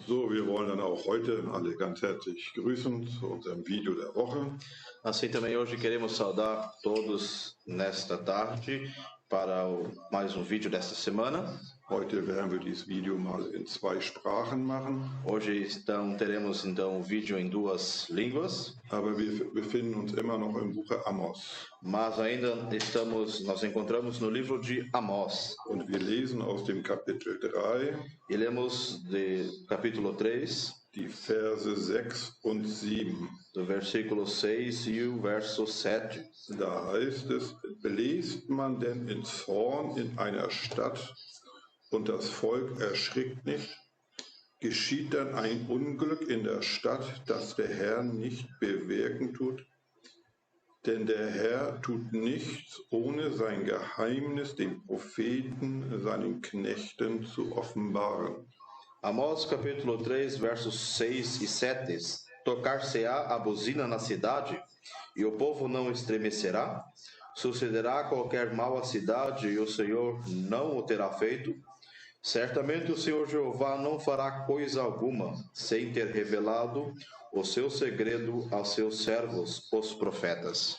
So, wir wollen dann auch heute alle ganz herzlich grüßen zu unserem Video der Woche. Assim também hoje queremos saudar todos nesta tarde para mais vídeo desta semana. Heute werden wir dieses Video mal in 2 Sprachen machen. Hoje teremos então vídeo em 2 línguas. Aber wir befinden uns immer noch im Buche Amos. Mas ainda nós encontramos no livro de Amós. Und wir lesen aus dem Kapitel 3. E lemos do capítulo 3. Die Verse 6 und 7. Do versículo 6 e o verso 7. Da heißt es, bläst man denn in Zorn in einer Stadt und das Volk erschrickt nicht? Geschieht dann ein Unglück in der Stadt, das der Herr nicht bewirken tut? Denn der Herr tut nichts, ohne sein Geheimnis den Propheten, seinen Knechten zu offenbaren. Amós capítulo 3, versos 6 e 7. Tocar-se-á a buzina na cidade, e o povo não estremecerá? Sucederá qualquer mal à cidade, e o Senhor não o terá feito? Certamente o Senhor Jeová não fará coisa alguma, sem ter revelado o seu segredo aos seus servos, os profetas.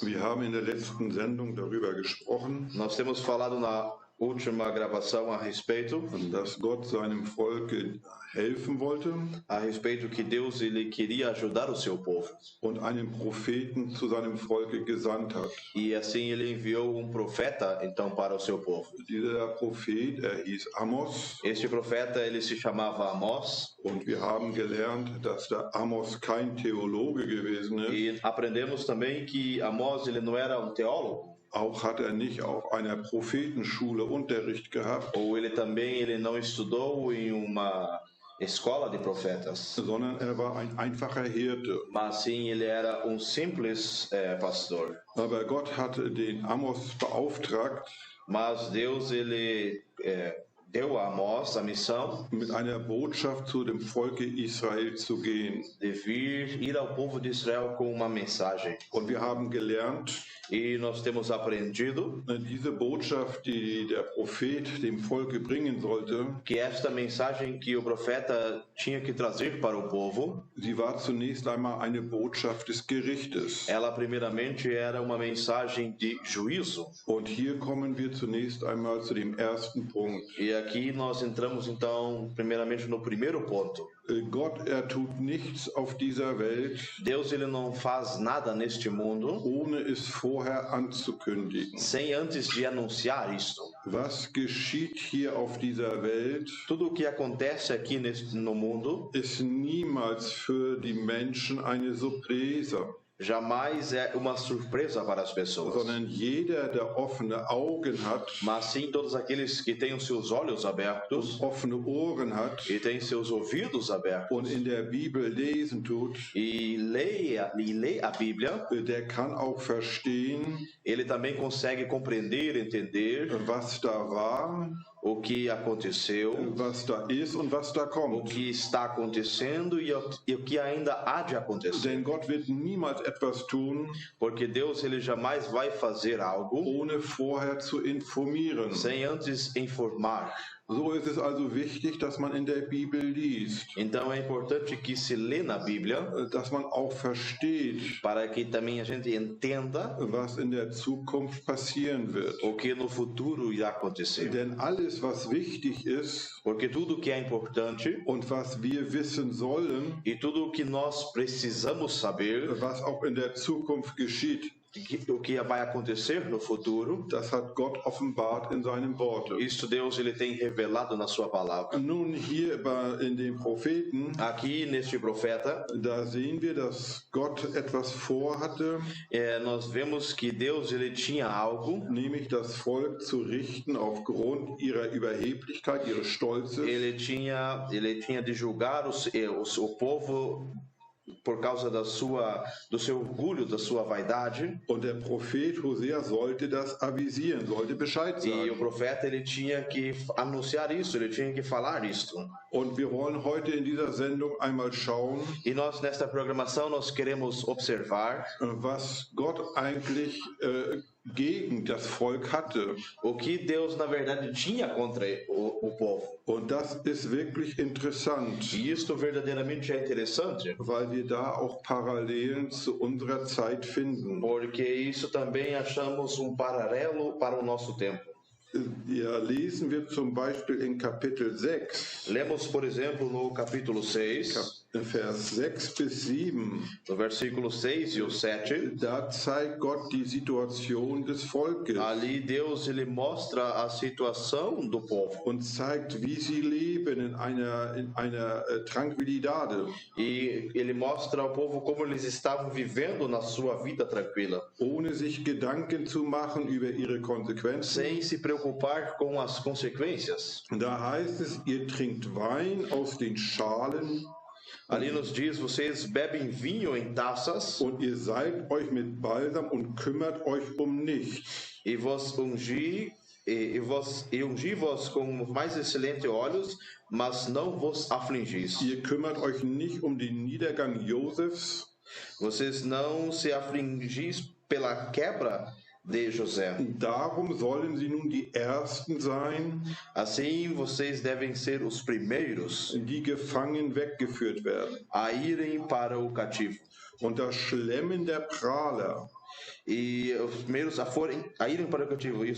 Wir haben in der letzten Sendung darüber gesprochen, Nós temos falado na última gravação a respeito dass Gott seinem Volke helfen wollte a respeito que Deus ele queria ajudar o seu povo. und einen Propheten zu seinem Volke gesandt hat. E assim ele enviou profeta então para o seu povo. Dieser Prophet, hieß Amos. Este profeta ele se chamava Amós. Und wir haben gelernt, dass der Amos kein Theologe gewesen ist. E aprendemos também que Amós ele não era teólogo. Auch hat nicht auf einer Prophetenschule Unterricht gehabt. Ou ele não estudou em uma escola de profetas. Sondern war ein einfacher Hirte. Mas sim, ele era simples pastor. Aber Gott hat den Amos beauftragt, mas Deus ele deu a Amós a missão mit einer Botschaft zu dem Volke Israel zu gehen. De ir ao povo de Israel com uma mensagem. Und wir haben gelernt, e nós temos aprendido diese Botschaft, die der Prophet dem Volke bringen sollte, que esta mensagem que o profeta tinha que trazer para o povo, sie war zunächst einmal eine Botschaft des Gerichtes. Ela primeiramente era uma mensagem de juízo. Und hier kommen wir zunächst einmal zu dem ersten Punkt. E aqui nós entramos então primeiramente no primeiro ponto. Gott, tut nichts auf dieser Welt, Deus ele não faz nada neste mundo, ohne es vorher anzukündigen. Sem antes de anunciar isto. Was geschieht hier auf dieser Welt? Tudo o que acontece aqui no mundo ist niemals für die Menschen eine Surprise. Jamais é uma surpresa para as pessoas. Sondern jeder, der offene Augen hat, mas sim todos aqueles que têm os seus olhos abertos, offene Ohren hat, e têm seus ouvidos abertos, und in der Bibel lesen tut, e lê a Bíblia, der kann auch verstehen, ele também consegue compreender, entender, was da war, o que aconteceu, was da ist und was da kommt. O que está acontecendo e o que ainda há de acontecer. Denn Gott wird niemals etwas tun, porque Deus ele jamais vai fazer algo ohne vorher zu informieren. Sem antes informar. So ist es also wichtig, dass man in der Bibel liest. Então é importante que se lê na Bíblia, dass man auch versteht, para que também a gente entenda, was in der Zukunft passieren wird. O que no futuro irá acontecer. Denn alles, was wichtig ist, porque tudo que é importante, und was wir wissen sollen, e tudo o que nós precisamos saber, was auch in der Zukunft geschieht, o que vai acontecer no futuro, das hat Gott offenbart in seinem Worte. Isto Deus ele tem revelado na sua palavra. Nun hier in den Propheten, aqui neste profeta, da sehen wir, dass Gott etwas vorhatte. Nós vemos que Deus ele tinha algo, nämlich das Volk zu richten aufgrund ihrer Überheblichkeit, ihres Stolzes. Ele tinha de julgar o povo por causa do seu orgulho, da sua vaidade. Und der Prophet Hosea sollte das avisieren, sollte Bescheid sagen. E o profeta ele tinha que anunciar isso, ele tinha que falar isto. Und wir wollen heute in dieser Sendung einmal schauen, e nós nesta programação nós queremos observar was Gott eigentlich gegen das Volk hatte. O que Deus, na verdade, tinha contra o povo. Und das ist wirklich interessant, E isto verdadeiramente é interessante, weil wir da auch Parallelen zu unserer Zeit finden. porque isso também achamos paralelo para o nosso tempo. Ja, lesen wir zum Beispiel in Kapitel 6, Lemos, por exemplo, no capítulo 6, Vers 6 bis 7, no versículo 6 e o 7, da zeigt Gott die Situation des Volkes ali Deus ele mostra a situação do povo und zeigt, wie sie leben in einer Tranquilidade, e ele mostra ao povo como eles estavam vivendo na sua vida tranquila, ohne sich Gedanken zu machen über ihre Konsequenzen. sem se preocupar com as consequências. Da heißt es, ihr trinkt Wein aus den Schalen Ali nos diz, vocês bebem vinho em taças und ihr salbt euch mit Balsam und kümmert euch um nichts. e vos ungi-vos com mais excelente óleos, mas não vos afligis. Ihr kümmert euch nicht um den Niedergang Josefs. Vocês não se afligis pela quebra de José. Darum sollen sie nun die Ersten sein, Assim, vocês devem ser os primeiros die gefangen weggeführt werden. a irem para o cativo. Und das Schlemmen der Prahler E os primeiros a irem para o cativo e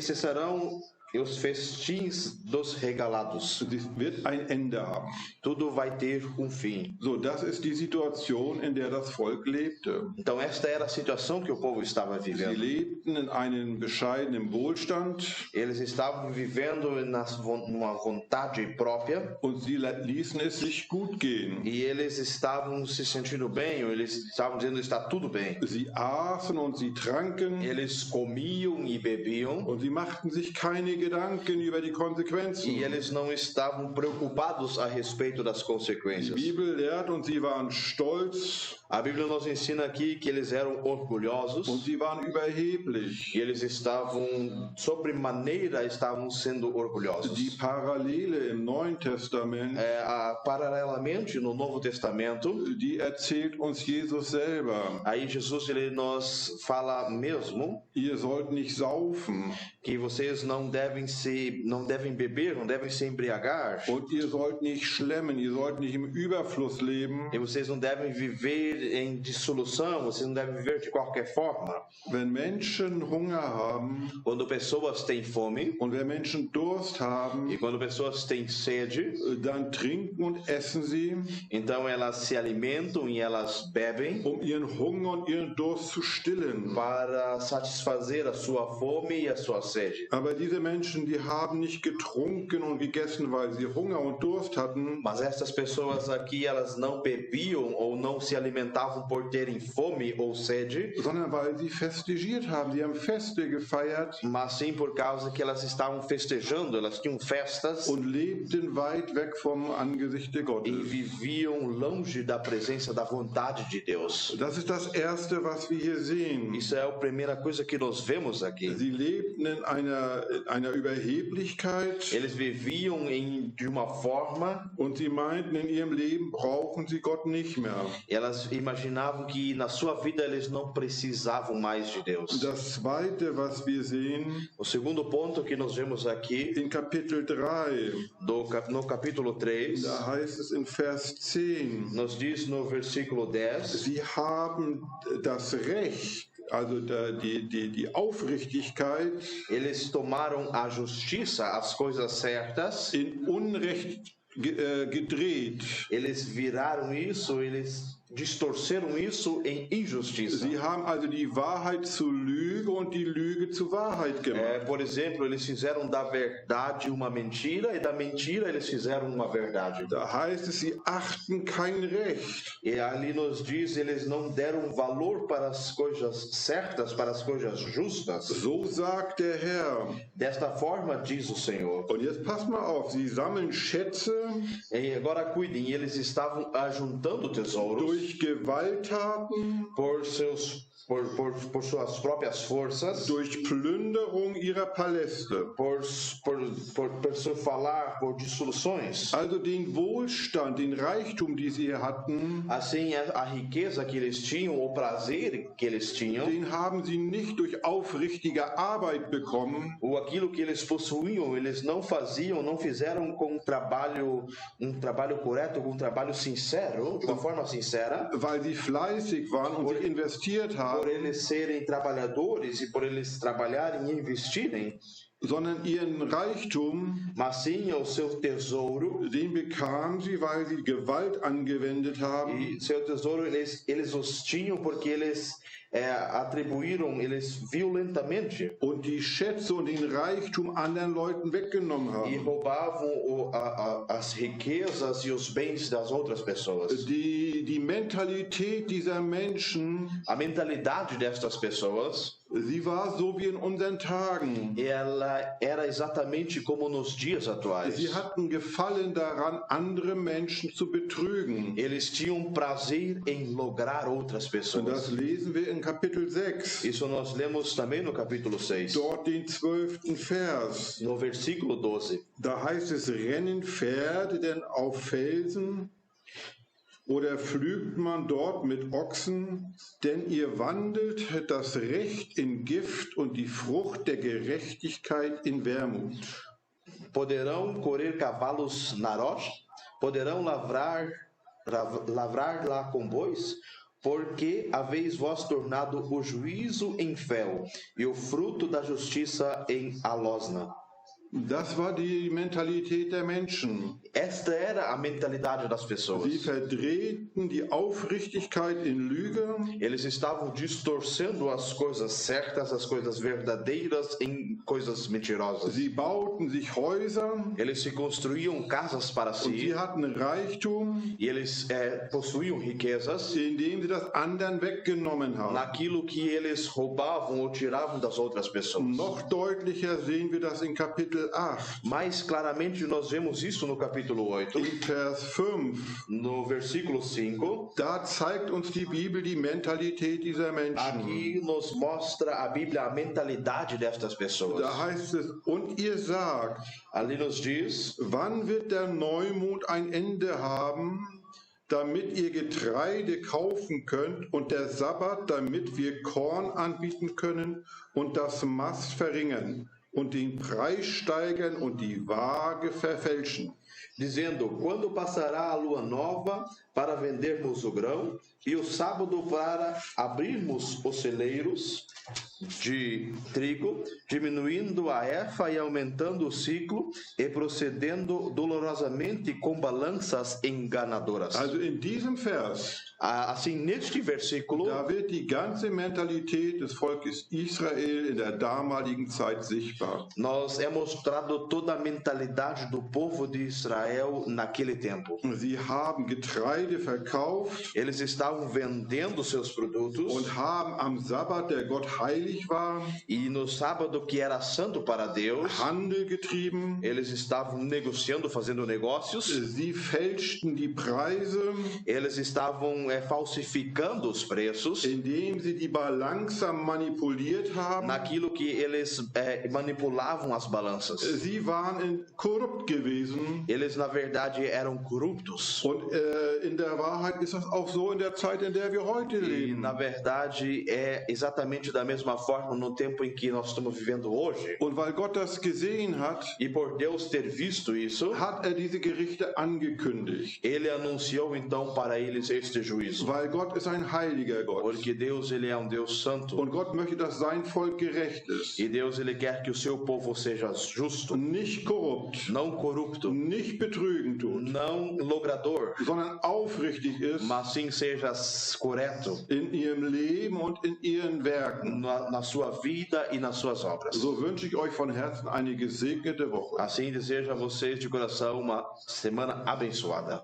cessarão os festins dos regalados. wird ein Ende haben. Tudo vai ter fim. So, das ist die Situation, in der das Volk lebte. Então esta era a situação que o povo estava Sie vivendo. lebten in einem bescheidenen Wohlstand Eles estavam vivendo numa vontade própria und sie ließen es sich gut gehen. e eles estavam se sentindo bem, ou eles estavam dizendo está tudo bem. Sie aßen und sie tranken Eles comiam e bebiam und sie machten sich keine Gedanken über die Konsequenzen. e eles não estavam preocupados a respeito das Die consequências. Bibel lehrt und sie waren stolz A Bíblia nos ensina aqui que eles eram orgulhosos und sie waren überheblich. e eles sobremaneira estavam sendo orgulhosos. Die Parallele im Neuen Testament, Paralelamente no Novo Testamento, die erzählt uns Jesus selber. aí Jesus ele nos fala mesmo Ihr sollt nicht saufen que vocês não devem beber, não devem se embriagar, und ihr sollt nicht schlemmen, ihr sollt nicht im Überfluss leben. e vocês não devem viver em dissolução, vocês não devem viver de qualquer forma. Wenn Menschen Hunger haben Quando pessoas têm fome und wenn Menschen Durst e haben, quando pessoas têm sede, dann trinken und essen sie, então elas se alimentam e elas bebem ihren Hunger und ihren Durst zu stillen. para satisfazer a sua fome e a sua sede. Aber diese Menschen, die haben nicht getrunken und gegessen, weil sie Hunger und Durst hatten, Mas essas pessoas aqui, elas não bebiam ou não se alimentavam por terem fome ou sede, sondern weil sie festigiert haben. Sie haben Feste gefeiert mas sim por causa que elas estavam festejando, elas tinham festas und lebten weit weg vom Angesicht e Gottes. viviam longe da presença da vontade de Deus. Das ist das Erste, was wir hier sehen. Isso é a primeira coisa que nós vemos aqui. Sie lebten in einer Überheblichkeit Eles viviam de uma forma, und sie meinten, in ihrem Leben brauchen sie Gott nicht mehr. elas imaginavam que na sua vida eles não precisavam mais de Deus. Das Zweite, was wir sehen, O segundo ponto que nós vemos aqui, in Kapitel 3, no capítulo 3, da heißt es in Vers 10, nos diz no versículo 10, sie haben das Recht, also die Aufrichtigkeit, eles tomaram a justiça, as coisas certas, in Unrecht gedreht. eles viraram isso, eles distorceram isso em injustiça. Sie haben also die Wahrheit zur Lüge und die Lüge zur Wahrheit gemacht. Por exemplo, eles fizeram da verdade uma mentira e da mentira eles fizeram uma verdade. Da heißt es, sie achten kein Recht. E ali nos diz, eles não deram valor para as coisas certas, para as coisas justas. So sagt der Herr. Desta forma diz o Senhor. Und jetzt passt mal auf, sie sammeln Schätze E agora cuidem, eles estavam ajuntando tesouros durch Gewalttaten, por seus por suas próprias forças, durch Plünderung ihrer Paläste. por seu falar, por dissoluções. Also den Wohlstand, den Reichtum, die sie hatten, Assim, a riqueza que eles tinham, o prazer que eles tinham, den haben sie nicht durch aufrichtige Arbeit bekommen, ou aquilo que eles possuíam, eles não fizeram com um trabalho correto, com um trabalho sincero, de uma forma sincera, weil sie fleißig waren und sie investiert por haben, eles serem trabalhadores e por eles trabalharem e investirem, sondern ihren Reichtum, mas sim o seu tesouro, den bekamen sie, weil sie Gewalt angewendet haben, e seu tesouro eles os tinham porque eles atribuíram eles violentamente und die Schätze und den Reichtum anderen Leuten weggenommen e haben. roubavam as riquezas e os bens das outras pessoas. Die Mentalität dieser Menschen, A mentalidade destas pessoas, sie war so wie in unseren Tagen. ela era exatamente como nos dias atuais. Sie hatten Gefallen daran, andere Menschen zu betrügen. Eles tinham prazer em lograr outras Und das pessoas. lesen wir in Kapitel 6, Isso nós lemos também no capítulo 6, dort den 12. Vers. no versículo 12. Da heißt es, rennen Pferde denn auf Felsen oder pflügt man dort mit Ochsen? Denn ihr wandelt das Recht in Gift und die Frucht der Gerechtigkeit in Wermut. Poderão correr cavalos na rocha? Poderão lavrar lá com bois? Porque haveis vós tornado o juízo em fel e o fruto da justiça em alosna. Das war die Mentalität der Menschen. Esta era a mentalidade das Sie pessoas. verdrehten die Aufrichtigkeit in Lüge Eles estavam distorcendo as coisas certas, as coisas verdadeiras em coisas mentirosas. Sie bauten sich Häuser Eles se construíam casas para und si sie hatten Reichtum, e eles possuíam riquezas indem sie das anderen weggenommen haben. naquilo que eles roubavam ou tiravam das outras pessoas. Noch deutlicher sehen wir das in Kapitel 8, Mais claramente nós vemos isso no capítulo 8, in Vers 5. no versículo 5. Da zeigt uns die Bibel die Mentalität dieser Menschen. Aqui nos mostra a Bíblia a mentalidade destas pessoas. Da heißt es, und ihr sagt, Ali nos diz: wann wird der Neumond ein Ende haben, damit ihr Getreide kaufen könnt und der Sabbat, damit wir Korn anbieten können und das Mast verringern und den Preis steigern und die Waage verfälschen. dizendo: quando passará a lua nova para vendermos o grão e o sábado para abrirmos os celeiros de trigo, diminuindo a efa e aumentando o ciclo e procedendo dolorosamente com balanças enganadoras. Also in diesem Vers, Assim, neste versículo, da wird die ganze Mentalität des Volkes Israel in der damaligen Zeit sichtbar. nós é mostrado toda a mentalidade do povo de Israel naquele tempo. Sie haben Getreide verkauft Eles estavam vendendo seus produtos und haben am Sabbat, der Gott heilig war, e no sábado, que era santo para Deus, Handel getrieben. eles estavam negociando, fazendo negócios. Sie fälschten die Preise, Eles estavam falsificando os preços indem sie die Balance manipuliert haben. naquilo que eles manipulavam as balanças. Sie waren korrupt gewesen. Eles, na verdade, eram corruptos. Und in der Wahrheit ist das auch so in der Zeit, in der wir heute E, leben. na verdade, é exatamente da mesma forma no tempo em que nós estamos vivendo hoje. Und weil Gott das gesehen hat, E por Deus ter visto isso, hat diese Gerichte angekündigt. ele anunciou então para eles este juízo. Weil Gott ist ein heiliger Gott. Porque Deus, ele é um Deus santo. Und Gott möchte, dass sein Volk gerecht ist. E Deus, ele quer que o seu povo seja justo, Nicht korrupt, não corrupto, nicht betrügen tut, não logrador, sondern aufrichtig ist mas sim seja correto in ihrem Leben und in ihren Werken. na sua vida e nas suas obras. So wünsche ich euch von Herzen eine gesegnete Woche. Assim desejo a vocês de coração uma semana abençoada.